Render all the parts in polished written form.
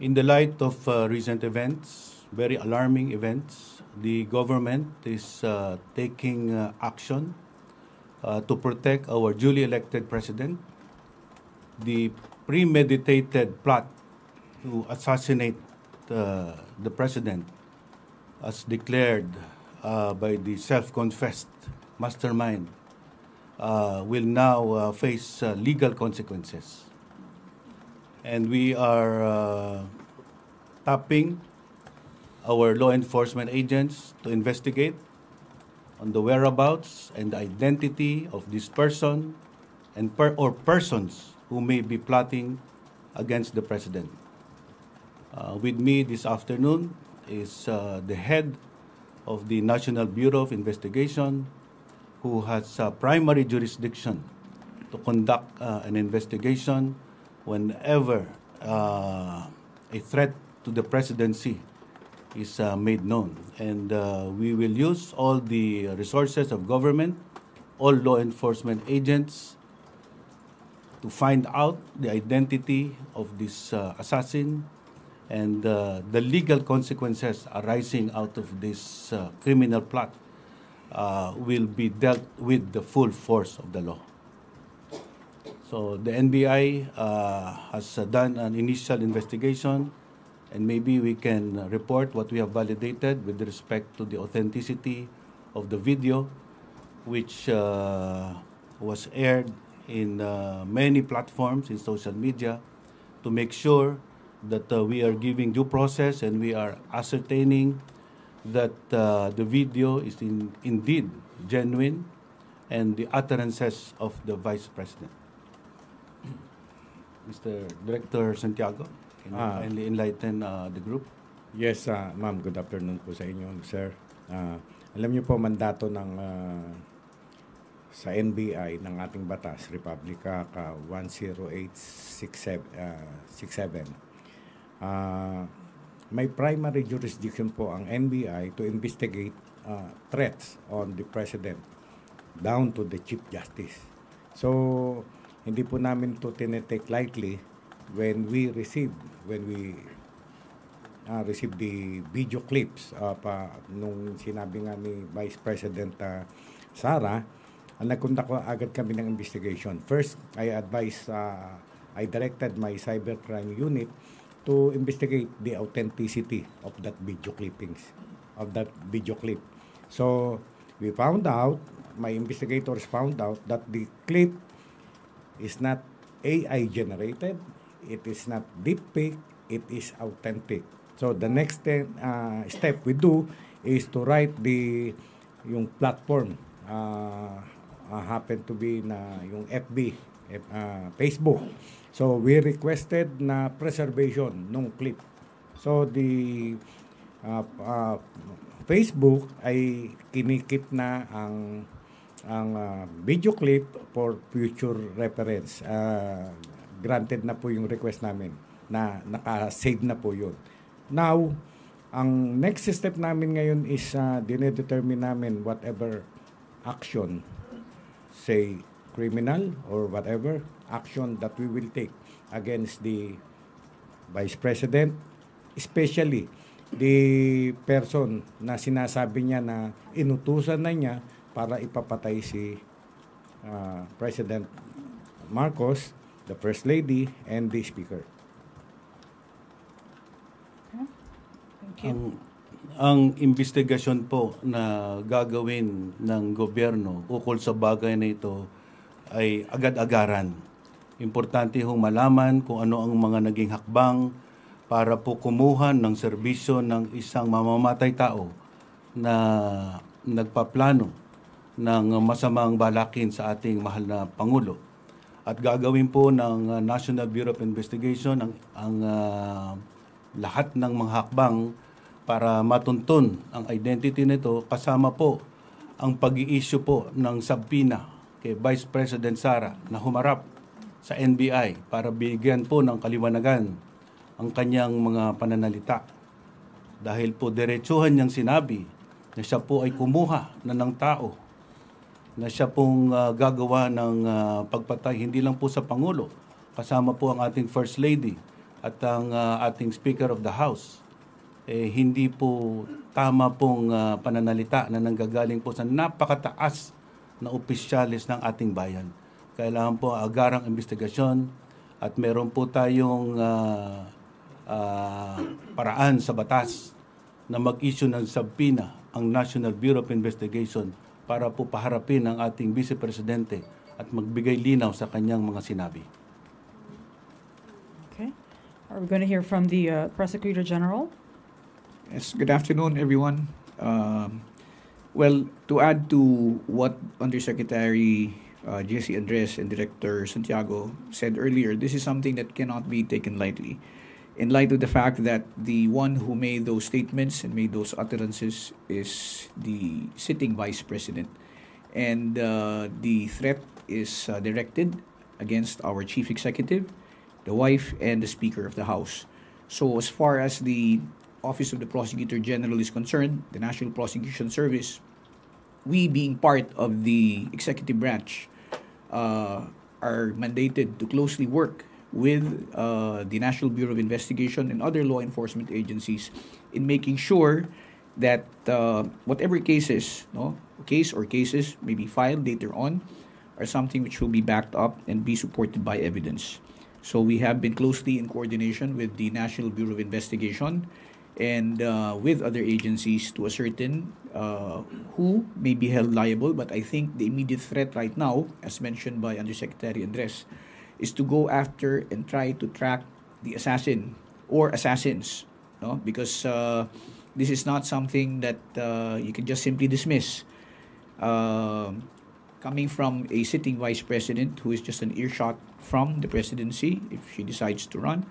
In the light of recent events, very alarming events, the government is taking action to protect our duly elected president. The premeditated plot to assassinate the president, as declared by the self-confessed mastermind, will now face legal consequences. And we are tapping our law enforcement agents to investigate on the whereabouts and the identity of this person and or persons who may be plotting against the president. With me this afternoon is the head of the National Bureau of Investigation, who has primary jurisdiction to conduct an investigation whenever a threat to the presidency is made known. And we will use all the resources of government, all law enforcement agents, to find out the identity of this assassin and the legal consequences arising out of this criminal plot will be dealt with the full force of the law. So the NBI has done an initial investigation, and maybe we can report what we have validated with respect to the authenticity of the video, which was aired in many platforms in social media, to make sure that we are giving due process and we are ascertaining that the video is indeed genuine and the utterances of the Vice President. Mr. Director Santiago, can you kindly enlighten the group? Yes, ma'am. Good afternoon po sa inyo, sir. Alam niyo po, mandato ng sa NBI ng ating batas, Republic Act 10867, may primary jurisdiction po ang NBI to investigate threats on the President down to the Chief Justice. So, hindi po namin to tinetake lightly when we receive the video clips nung sinabi nga ni Vice President Sara, nagkunta ko agad kami ng investigation. First, I directed my cybercrime unit to investigate the authenticity of that video clip. So, my investigators found out that the clip is not AI generated, it is not deepfake, it is authentic. So the next step we do is to write yung platform, happen to be na yung FB, Facebook. So we requested na preservation ng clip. So the Facebook ay kinikip na ang video clip for future reference. Granted na po yung request namin na naka-save na po yun. Now, ang next step namin ngayon is dinedetermine namin whatever action, say criminal or whatever action that we will take against the Vice President, especially the person na sinasabi niya na inutusan na niya para ipapatay si President Marcos, the First Lady, and the Speaker. Ang investigasyon po na gagawin ng gobyerno ukol sa bagay na ito ay agad-agaran. Importante hong malaman kung ano ang mga naging hakbang para po kumuha ng serbisyo ng isang mamamatay tao na nagpaplano ng masamang balakin sa ating mahal na Pangulo. At gagawin po ng National Bureau of Investigation ang lahat ng mga hakbang para matuntun ang identity nito, kasama po ang pag-i-issue po ng subpoena kay Vice President Sara na humarap sa NBI para bigyan po ng kaliwanagan ang kanyang mga pananalita. Dahil po diretsuhan niyang sinabi na siya po ay kumuha na ng tao, na siya pong gagawa ng pagpatay hindi lang po sa Pangulo, kasama po ang ating First Lady, at ang ating Speaker of the House, hindi po tama pong pananalita na nanggagaling po sa napakataas na opisyalis ng ating bayan. Kailangan po agarang investigasyon at meron po tayong paraan sa batas na mag-issue ng subpoena ang National Bureau of Investigation para po paharapin ang ating Vice Presidente at magbigay linaw sa kanyang mga sinabi. Okay. Are we going to hear from the Prosecutor General? Yes, good afternoon, everyone. Well, to add to what Undersecretary Jesse Andres and Director Santiago said earlier, this is something that cannot be taken lightly. In light of the fact that the one who made those statements and made those utterances is the sitting Vice President. And the threat is directed against our Chief Executive, the wife, and the Speaker of the House. So as far as the Office of the Prosecutor General is concerned, the National Prosecution Service, we being part of the executive branch are mandated to closely work with the National Bureau of Investigation and other law enforcement agencies in making sure that whatever cases, case or cases may be filed later on are something which will be backed up and be supported by evidence. So we have been closely in coordination with the National Bureau of Investigation and with other agencies to ascertain who may be held liable. But I think the immediate threat right now, as mentioned by Undersecretary Andres, is to go after and try to track the assassin or assassins, because this is not something that you can just simply dismiss. Coming from a sitting vice president who is just an earshot from the presidency, if she decides to run,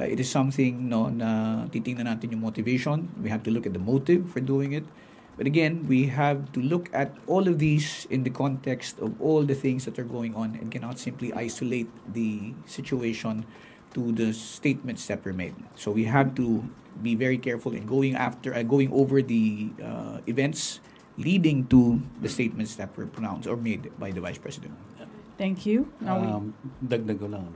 it is something na titingnan natin yung motivation. We have to look at the motive for doing it. But again, we have to look at all of these in the context of all the things that are going on and cannot simply isolate the situation to the statements that were made. So we have to be very careful in going over the events leading to the statements that were pronounced or made by the Vice President. Thank you. Now Dagdag ko lang.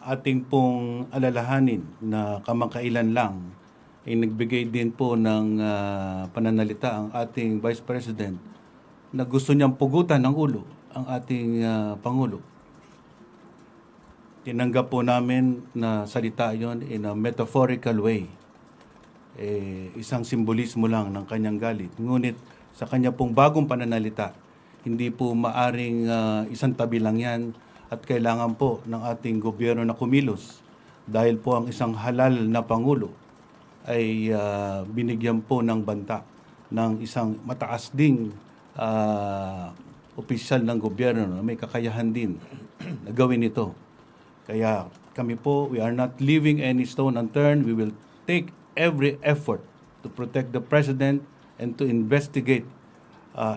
Ating pong alalahanin na kamakailan lang ay nagbigay din po ng pananalita ang ating Vice President na gusto niyang pugutan ng ulo ang ating Pangulo. Tinanggap po namin na salita yon in a metaphorical way. Isang simbolismo lang ng kanyang galit. Ngunit sa kanya pong bagong pananalita, hindi po maaring isang tabi lang yan at kailangan po ng ating gobyerno na kumilos dahil po ang isang halal na Pangulo ay binigyan po ng banta ng isang mataas ding opisyal ng gobyerno na may kakayahan din na gawin ito. Kaya kami po, we are not leaving any stone unturned. We will take every effort to protect the President and to investigate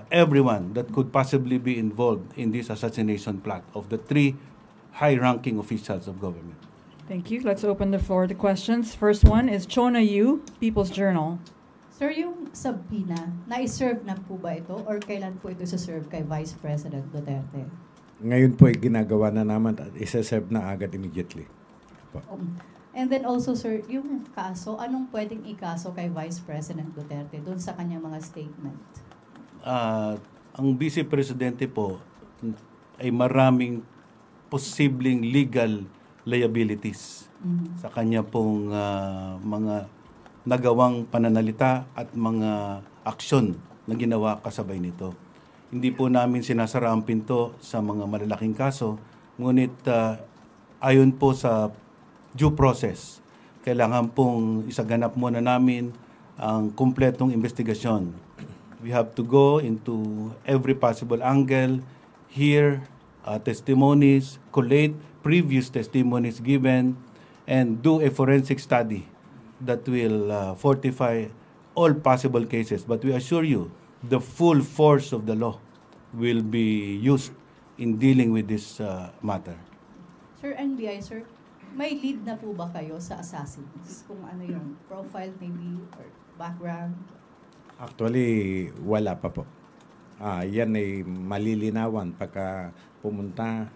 everyone that could possibly be involved in this assassination plot of the three high-ranking officials of government. thank you. Let's open the floor to questions. First one is Chona Yu, People's Journal. Sir, yung subpoena, na-serve na po ba ito or kailan po ito sa-serve kay Vice President Duterte? Ngayon po ay ginagawa na naman at isa-serve na agad immediately. And then also, sir, yung kaso, anong pwedeng ikaso kay Vice President Duterte doon sa kanyang mga statement? Ang Vice Presidente po ay maraming posibleng legal liabilities sa kanya pong mga nagawang pananalita at mga aksyon na ginawa kasabay nito. Hindi po namin sinasara ang pinto sa mga malalaking kaso, ngunit ayon po sa due process, kailangan pong isaganap muna namin ang kumpletong investigasyon. We have to go into every possible angle, hear testimonies, collate previous testimonies given, and do a forensic study that will fortify all possible cases. But we assure you, the full force of the law will be used in dealing with this matter. Sir, NBI, sir, may lead na po ba kayo sa assassins? Kung ano yung profile maybe or background? Actually, wala pa po. Yan ay malilinawan pagka pumunta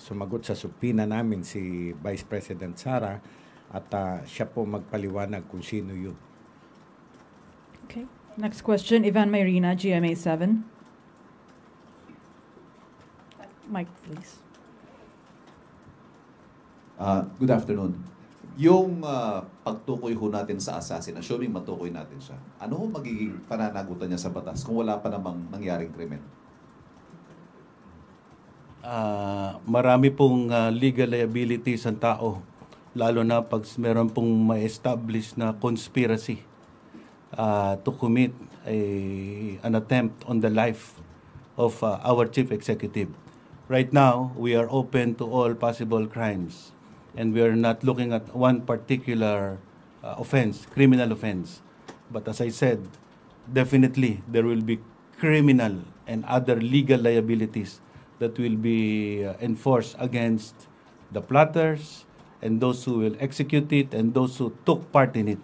sumagot sa subpoena namin si Vice President Sara at siya po magpaliwanag kung sino yun. Okay. Next question, Ivan Mayrina, GMA 7. Mike, please. Good afternoon. Yung pagtukoy ho natin sa assassin, assuming matukoy natin siya, ano ho magiging pananagutan niya sa batas kung wala pa namang nangyaring krimen? Marami pong legal liabilities ang tao, lalo na pag meron pong ma-establish na conspiracy to commit an attempt on the life of our chief executive. Right now, we are open to all possible crimes, and we are not looking at one particular offense, criminal offense. But as I said, definitely there will be criminal and other legal liabilities that will be enforced against the plotters and those who will execute it and those who took part in it.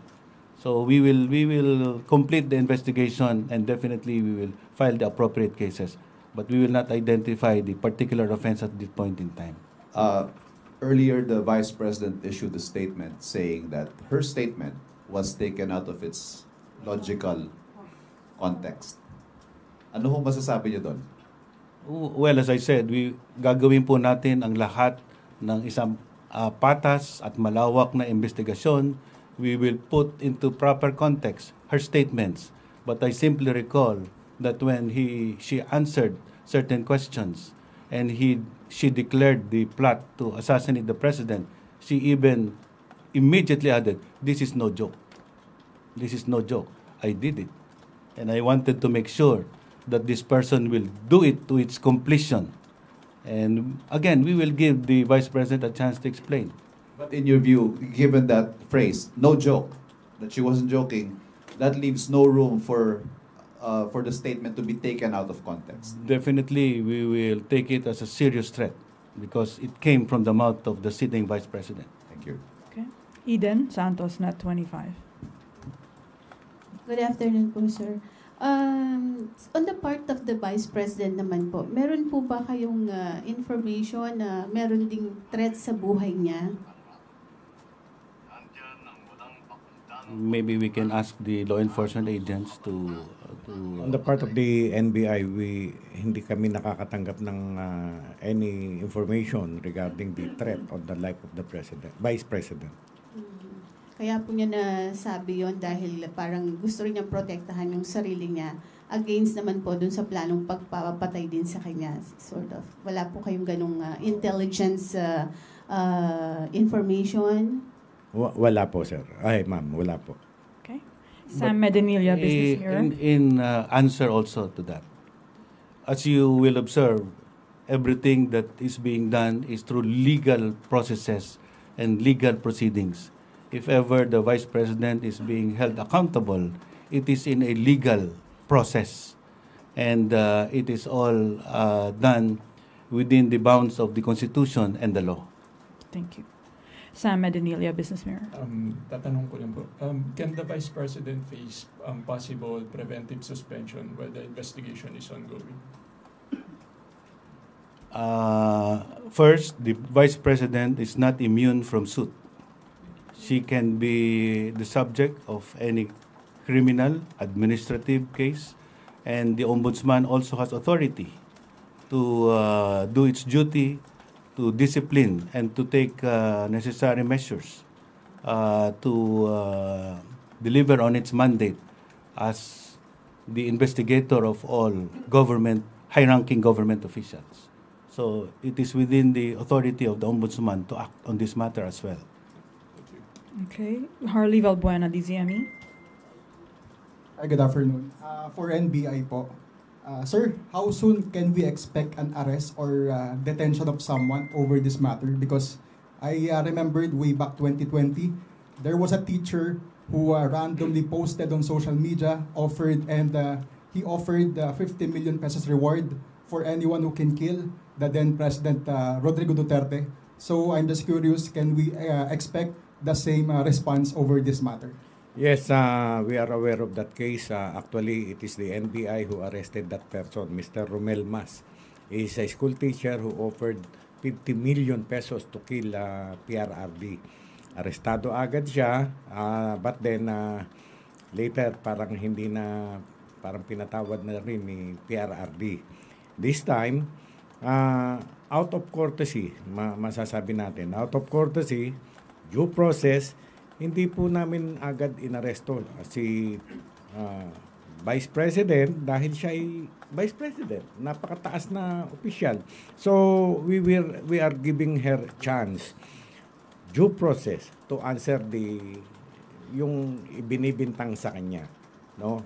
So we will complete the investigation, and definitely we will file the appropriate cases. But we will not identify the particular offense at this point in time. Earlier, the Vice President issued a statement saying that her statement was taken out of its logical context. Ano ho masasabi niyo doon? Well, as I said, gagawin po natin ang lahat ng isang patas at malawak na investigasyon. We will put into proper context her statements. But I simply recall that when she answered certain questions and she declared the plot to assassinate the president, she even immediately added, "This is no joke. This is no joke. I did it. And I wanted to make sure that this person will do it to its completion." And again, we will give the Vice President a chance to explain. But in your view, given that phrase, no joke, that she wasn't joking, that leaves no room for the statement to be taken out of context. Definitely, we will take it as a serious threat because it came from the mouth of the sitting Vice President. Thank you. Okay. Eden Santos, Net 25. Good afternoon po, sir. On the part of the Vice President naman po, meron po ba kayong information na meron ding threat sa buhay niya? Maybe we can ask the law enforcement agents to On the part of the NBI, hindi kami nakakatanggap ng any information regarding the threat on the life of the Vice President. Kaya po niya nasabi yon dahil parang gusto rin niyang protektahan yung sarili niya against naman po dun sa planong pagpapatay din sa kanya. Sort of. Wala po kayong ganong intelligence information? Wala po, sir. Ay, ma'am, wala po. Okay. Sam Medinilla, Business Mirror. In answer also to that, as you will observe, everything that is being done is through legal processes and legal proceedings. If ever the Vice President is being held accountable, it is in a legal process. And it is all done within the bounds of the Constitution and the law. Thank you. Sam Medinilla, Business Mirror. Tatanong ko lang po, can the Vice President face possible preventive suspension while the investigation is ongoing? First, the Vice President is not immune from suit. She can be the subject of any criminal, administrative case, and the Ombudsman also has authority to do its duty to discipline and to take necessary measures to deliver on its mandate as the investigator of all high-ranking government officials. So it is within the authority of the Ombudsman to act on this matter as well. Okay. Harley Valbuena, DZME. Good afternoon. For NBI po, sir, how soon can we expect an arrest or detention of someone over this matter? Because I remembered way back 2020, there was a teacher who randomly posted on social media, he offered 50 million pesos reward for anyone who can kill the then President Rodrigo Duterte. So I'm just curious, can we expect the same response over this matter? Yes, we are aware of that case. Actually, it is the NBI who arrested that person, Mr. Romel Mas. He is a school teacher who offered 50 million pesos to kill PRRD. Arestado agad siya, but then later parang hindi na, parang pinatawad na rin ni PRRD. This time, out of courtesy, masasabi natin, out of courtesy, due process, hindi po namin agad inaresto si Vice President dahil siya ay Vice President, napakataas na opisyal. So we are giving her chance, due process, to answer yung binibintang sa kanya. No,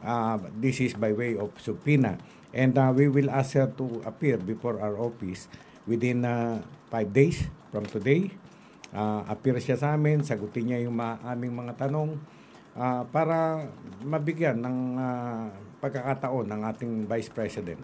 this is by way of subpoena, and we will ask her to appear before our office within 5 days from today. Appear siya sa amin, sagutin niya yung aming mga tanong para mabigyan ng pagkakataon ng ating Vice President